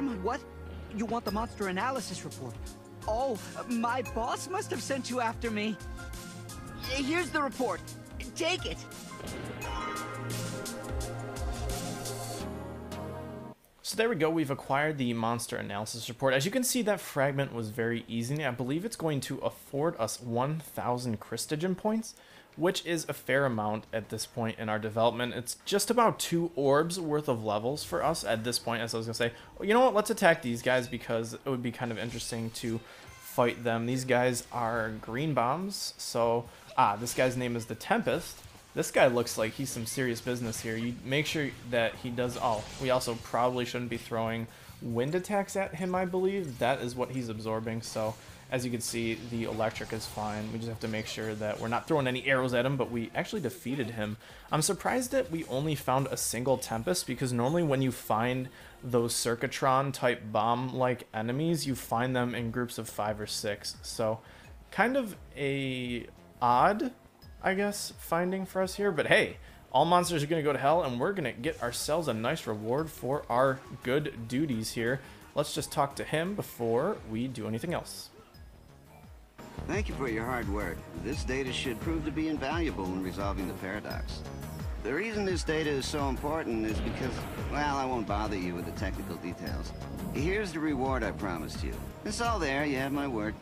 am I? What? You want the monster analysis report? Oh, my boss must have sent you after me. Here's the report. Take it. So there we go, we've acquired the monster analysis report. As you can see, that fragment was very easy. I believe it's going to afford us 1,000 Christogen points, which is a fair amount at this point in our development. It's just about 2 orbs worth of levels for us at this point. As I was going to say, well, you know what, let's attack these guys because it would be kind of interesting to fight them. These guys are green bombs, so, this guy's name is the Tempest. This guy looks like he's some serious business here. You make sure that he does... Oh, we also probably shouldn't be throwing wind attacks at him, I believe. That is what he's absorbing. So, as you can see, the electric is fine. We just have to make sure that we're not throwing any arrows at him, but we actually defeated him. I'm surprised that we only found a single Tempest, because normally when you find those Circuitron-type bomb-like enemies, you find them in groups of 5 or 6. So, kind of a odd, I guess, finding for us here, but hey, all monsters are going to go to hell, and we're going to get ourselves a nice reward for our good duties here. Let's just talk to him before we do anything else. Thank you for your hard work. This data should prove to be invaluable in resolving the paradox. The reason this data is so important is because, well, I won't bother you with the technical details. Here's the reward I promised you. It's all there, you have my word.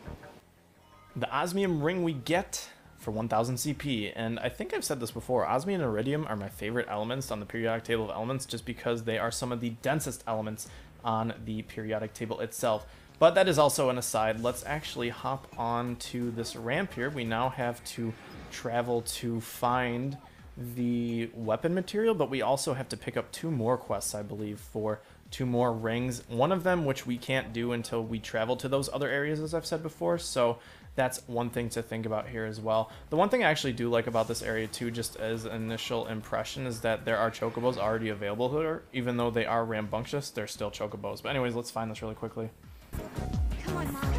The osmium ring we get for 1000 CP, and I think I've said this before, osmium and iridium are my favorite elements on the periodic table of elements just because they are some of the densest elements on the periodic table itself. But that is also an aside. Let's actually hop on to this ramp here. We now have to travel to find the weapon material, but we also have to pick up 2 more quests, I believe, for 2 more rings. One of them, which we can't do until we travel to those other areas, as I've said before, so that's one thing to think about here as well. The one thing I actually do like about this area too, just as an initial impression, is that there are chocobos already available here. Even though they are rambunctious, they're still chocobos. But anyways, let's find this really quickly. Come on, Mom.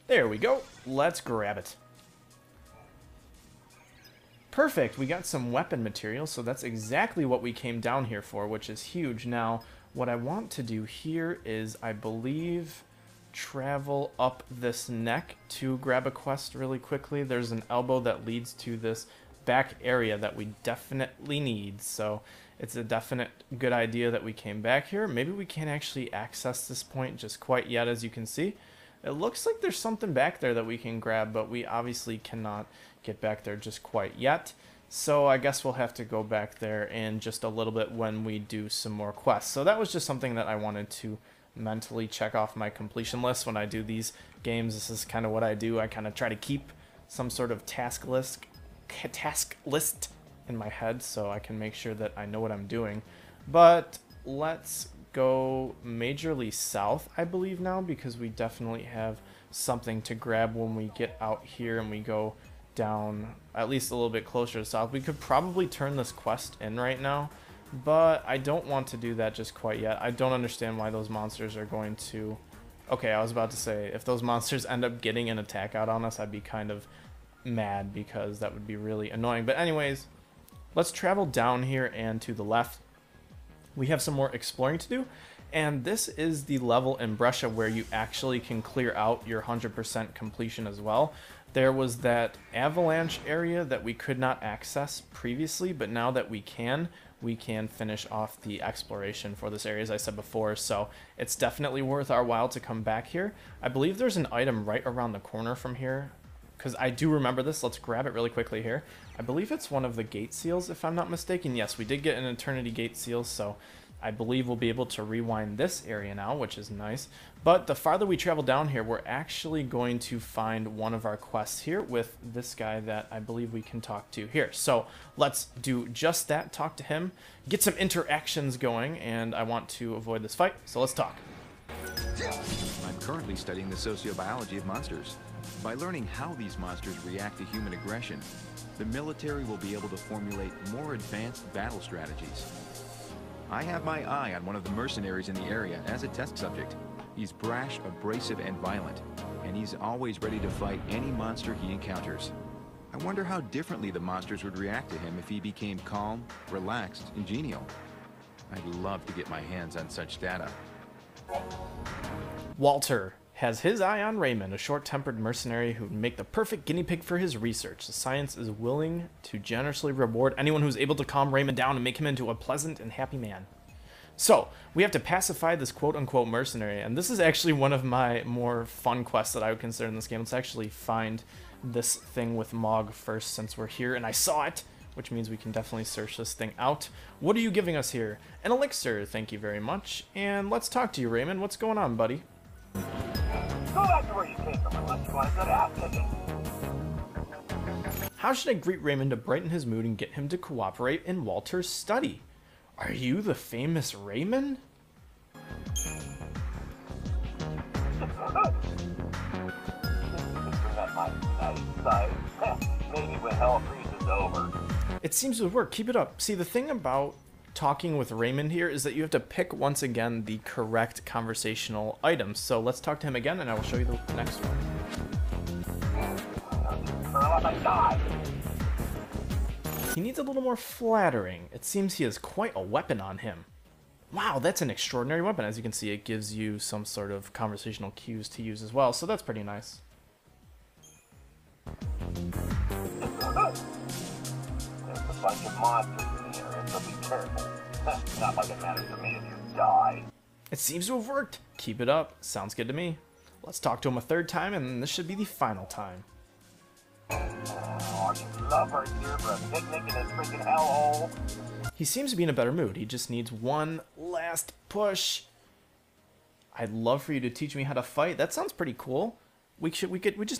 There we go. Let's grab it. Perfect, we got some weapon material, so that's exactly what we came down here for, which is huge. Now, what I want to do here is, I believe, travel up this neck to grab a quest really quickly. There's an elbow that leads to this back area that we definitely need, so it's a definite good idea that we came back here. Maybe we can't actually access this point just quite yet, as you can see. It looks like there's something back there that we can grab, but we obviously cannot get back there just quite yet. So I guess we'll have to go back there in just a little bit when we do some more quests. So that was just something that I wanted to mentally check off my completion list when I do these games. This is kind of what I do. I kind of try to keep some sort of task list in my head so I can make sure that I know what I'm doing. But let's go majorly south, I believe, now, because we definitely have something to grab when we get out here and we go down at least a little bit closer to south. We could probably turn this quest in right now, but I don't want to do that just quite yet. I don't understand why those monsters are going to... Okay, I was about to say, if those monsters end up getting an attack out on us, I'd be kind of mad because that would be really annoying. But anyways, let's travel down here and to the left. We have some more exploring to do, and this is the level in Brescia where you actually can clear out your 100% completion as well. There was that avalanche area that we could not access previously, but now that we can finish off the exploration for this area, as I said before, so it's definitely worth our while to come back here. I believe there's an item right around the corner from here, because I do remember this. Let's grab it really quickly here. I believe it's one of the gate seals, if I'm not mistaken. Yes, we did get an eternity gate seal, so I believe we'll be able to rewind this area now, which is nice. But the farther we travel down here, we're actually going to find one of our quests here with this guy that I believe we can talk to here. So let's do just that, talk to him, get some interactions going, and I want to avoid this fight, so let's talk. I'm currently studying the sociobiology of monsters. By learning how these monsters react to human aggression, the military will be able to formulate more advanced battle strategies. I have my eye on one of the mercenaries in the area as a test subject. He's brash, abrasive, and violent, and he's always ready to fight any monster he encounters. I wonder how differently the monsters would react to him if he became calm, relaxed, and genial. I'd love to get my hands on such data. Walter has his eye on Raymond, a short-tempered mercenary who would make the perfect guinea pig for his research. The science is willing to generously reward anyone who's able to calm Raymond down and make him into a pleasant and happy man. So, we have to pacify this quote-unquote mercenary, and this is actually one of my more fun quests that I would consider in this game. Let's actually find this thing with Mog first since we're here, and I saw it, which means we can definitely search this thing out. What are you giving us here? An elixir, thank you very much. And let's talk to you, Raymond. What's going on, buddy? Go back to where you came from unless you want a good ass kicking. How should I greet Raymond to brighten his mood and get him to cooperate in Walter's study? Are you the famous Raymond? Maybe when hell freezes over. It seems to work. Keep it up. See, the thing about talking with Raymond here is that you have to pick once again the correct conversational items. So let's talk to him again and I will show you the next one. He needs a little more flattering. It seems he has quite a weapon on him. Wow, that's an extraordinary weapon. As you can see, it gives you some sort of conversational cues to use as well, so that's pretty nice. There's a bunch of monsters in the area, so be careful. Not like it matters to me if you die. It seems to have worked. Keep it up. Sounds good to me. Let's talk to him a third time, and this should be the final time. Oh, you love right here for a picnic in this freaking hellhole. He seems to be in a better mood. He just needs one last push. I'd love for you to teach me how to fight. That sounds pretty cool. We just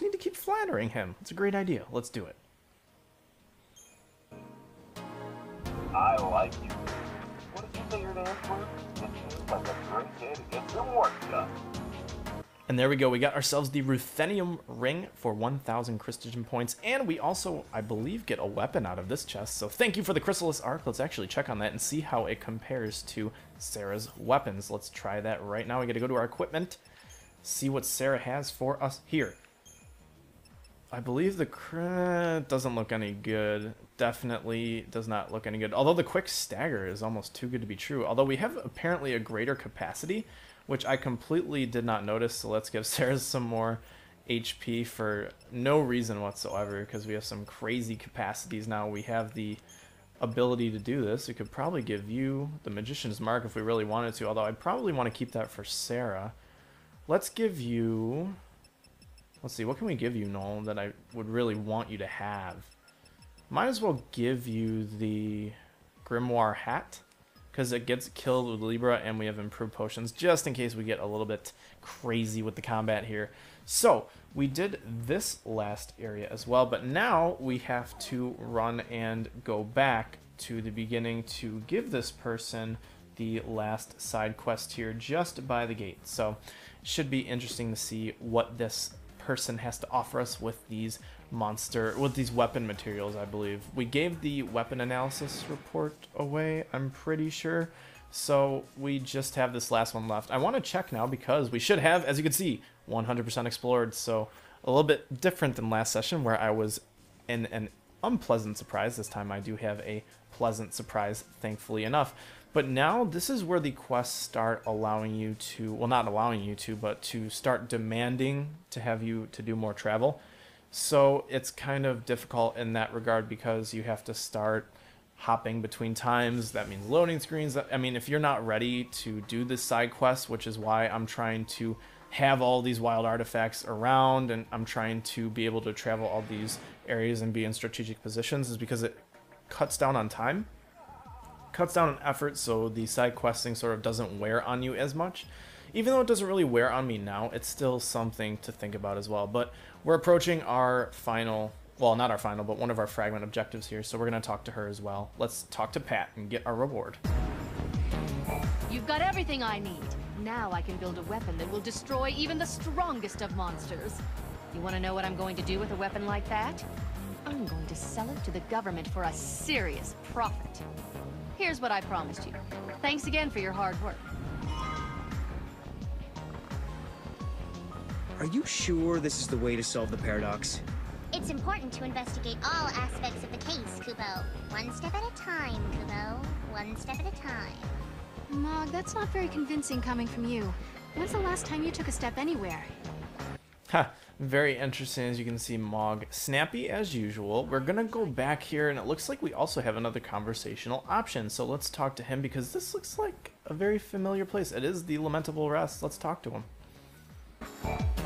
need to keep flattering him. It's a great idea. Let's do it. I like you. What did you say your name was? It seems like a great day to get some work done. And there we go. We got ourselves the Ruthenium ring for 1,000 Christian points. And we also, I believe, get a weapon out of this chest. So thank you for the Chrysalis Arc. Let's actually check on that and see how it compares to Sarah's weapons. Let's try that right now. We got to go to our equipment, see what Sarah has for us here. I believe the doesn't look any good. Definitely does not look any good. Although the quick stagger is almost too good to be true. Although we have apparently a greater capacity, which I completely did not notice. So let's give Sarah some more HP for no reason whatsoever, because we have some crazy capacities now. We have the ability to do this. We could probably give you the Magician's Mark if we really wanted to, although I'd probably want to keep that for Sarah. Let's give you... Let's see, what can we give you, Noel, that I would really want you to have? Might as well give you the Grimoire Hat, because it gets killed with Libra and we have improved potions, just in case we get a little bit crazy with the combat here. So, we did this last area as well, but now we have to run and go back to the beginning to give this person the last side quest here just by the gate. So, it should be interesting to see what this person has to offer us with these weapon materials. I believe we gave the weapon analysis report away, I'm pretty sure, so we just have this last one left. I want to check now because we should have, as you can see, 100% explored, so a little bit different than last session where I was in an unpleasant surprise. This time I do have a pleasant surprise, thankfully enough. But now this is where the quests start allowing you to, well, not allowing you to, but to start demanding to have you to do more travel. So it's kind of difficult in that regard because you have to start hopping between times. That means loading screens. I mean, if you're not ready to do this side quest, which is why I'm trying to have all these wild artifacts around and I'm trying to be able to travel all these areas and be in strategic positions, is because it cuts down on time. Cuts down on effort, so the side questing sort of doesn't wear on you as much. Even though it doesn't really wear on me now, it's still something to think about as well. But we're approaching our final, well, not our final, but one of our fragment objectives here, so we're going to talk to her as well. Let's talk to Pat and get our reward. You've got everything I need. Now I can build a weapon that will destroy even the strongest of monsters. You want to know what I'm going to do with a weapon like that? I'm going to sell it to the government for a serious profit. Here's what I promised you. Thanks again for your hard work. Are you sure this is the way to solve the paradox? It's important to investigate all aspects of the case, Kubo. One step at a time, Kubo. One step at a time. Mog, that's not very convincing coming from you. When's the last time you took a step anywhere? Ha, very interesting. As you can see, Mog snappy as usual. We're gonna go back here, and it looks like we also have another conversational option. So let's talk to him, because this looks like a very familiar place. It is the Lamentable Rest. Let's talk to him.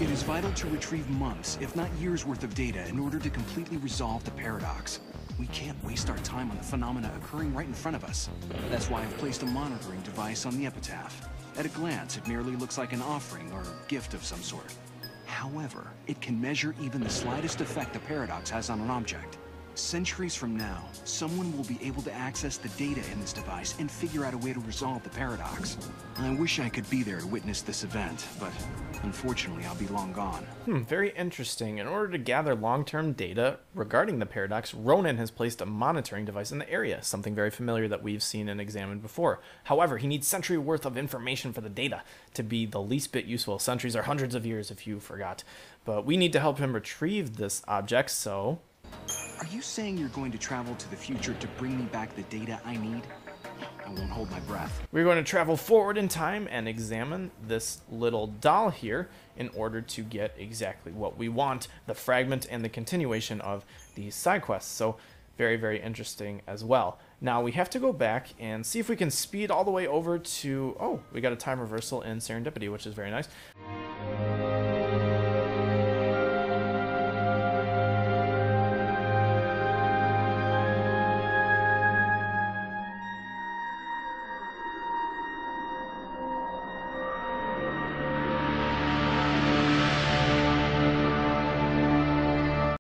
It is vital to retrieve months, if not years worth of data in order to completely resolve the paradox. We can't waste our time on the phenomena occurring right in front of us. That's why I've placed a monitoring device on the epitaph. At a glance, it merely looks like an offering or gift of some sort. However, it can measure even the slightest effect the paradox has on an object. Centuries from now, someone will be able to access the data in this device and figure out a way to resolve the paradox. I wish I could be there to witness this event, but unfortunately I'll be long gone. Very interesting. In order to gather long-term data regarding the paradox, Ronan has placed a monitoring device in the area, something very familiar that we've seen and examined before. However, he needs century worth of information for the data to be the least bit useful. Centuries are hundreds of years, if you forgot. But we need to help him retrieve this object, so... Are you saying you're going to travel to the future to bring me back the data I need? I won't hold my breath. We're going to travel forward in time and examine this little doll here in order to get exactly what we want, the fragment and the continuation of these side quests. So very, very interesting as well. Now we have to go back and see if we can speed all the way over to... Oh, we got a time reversal in Serendipity, which is very nice.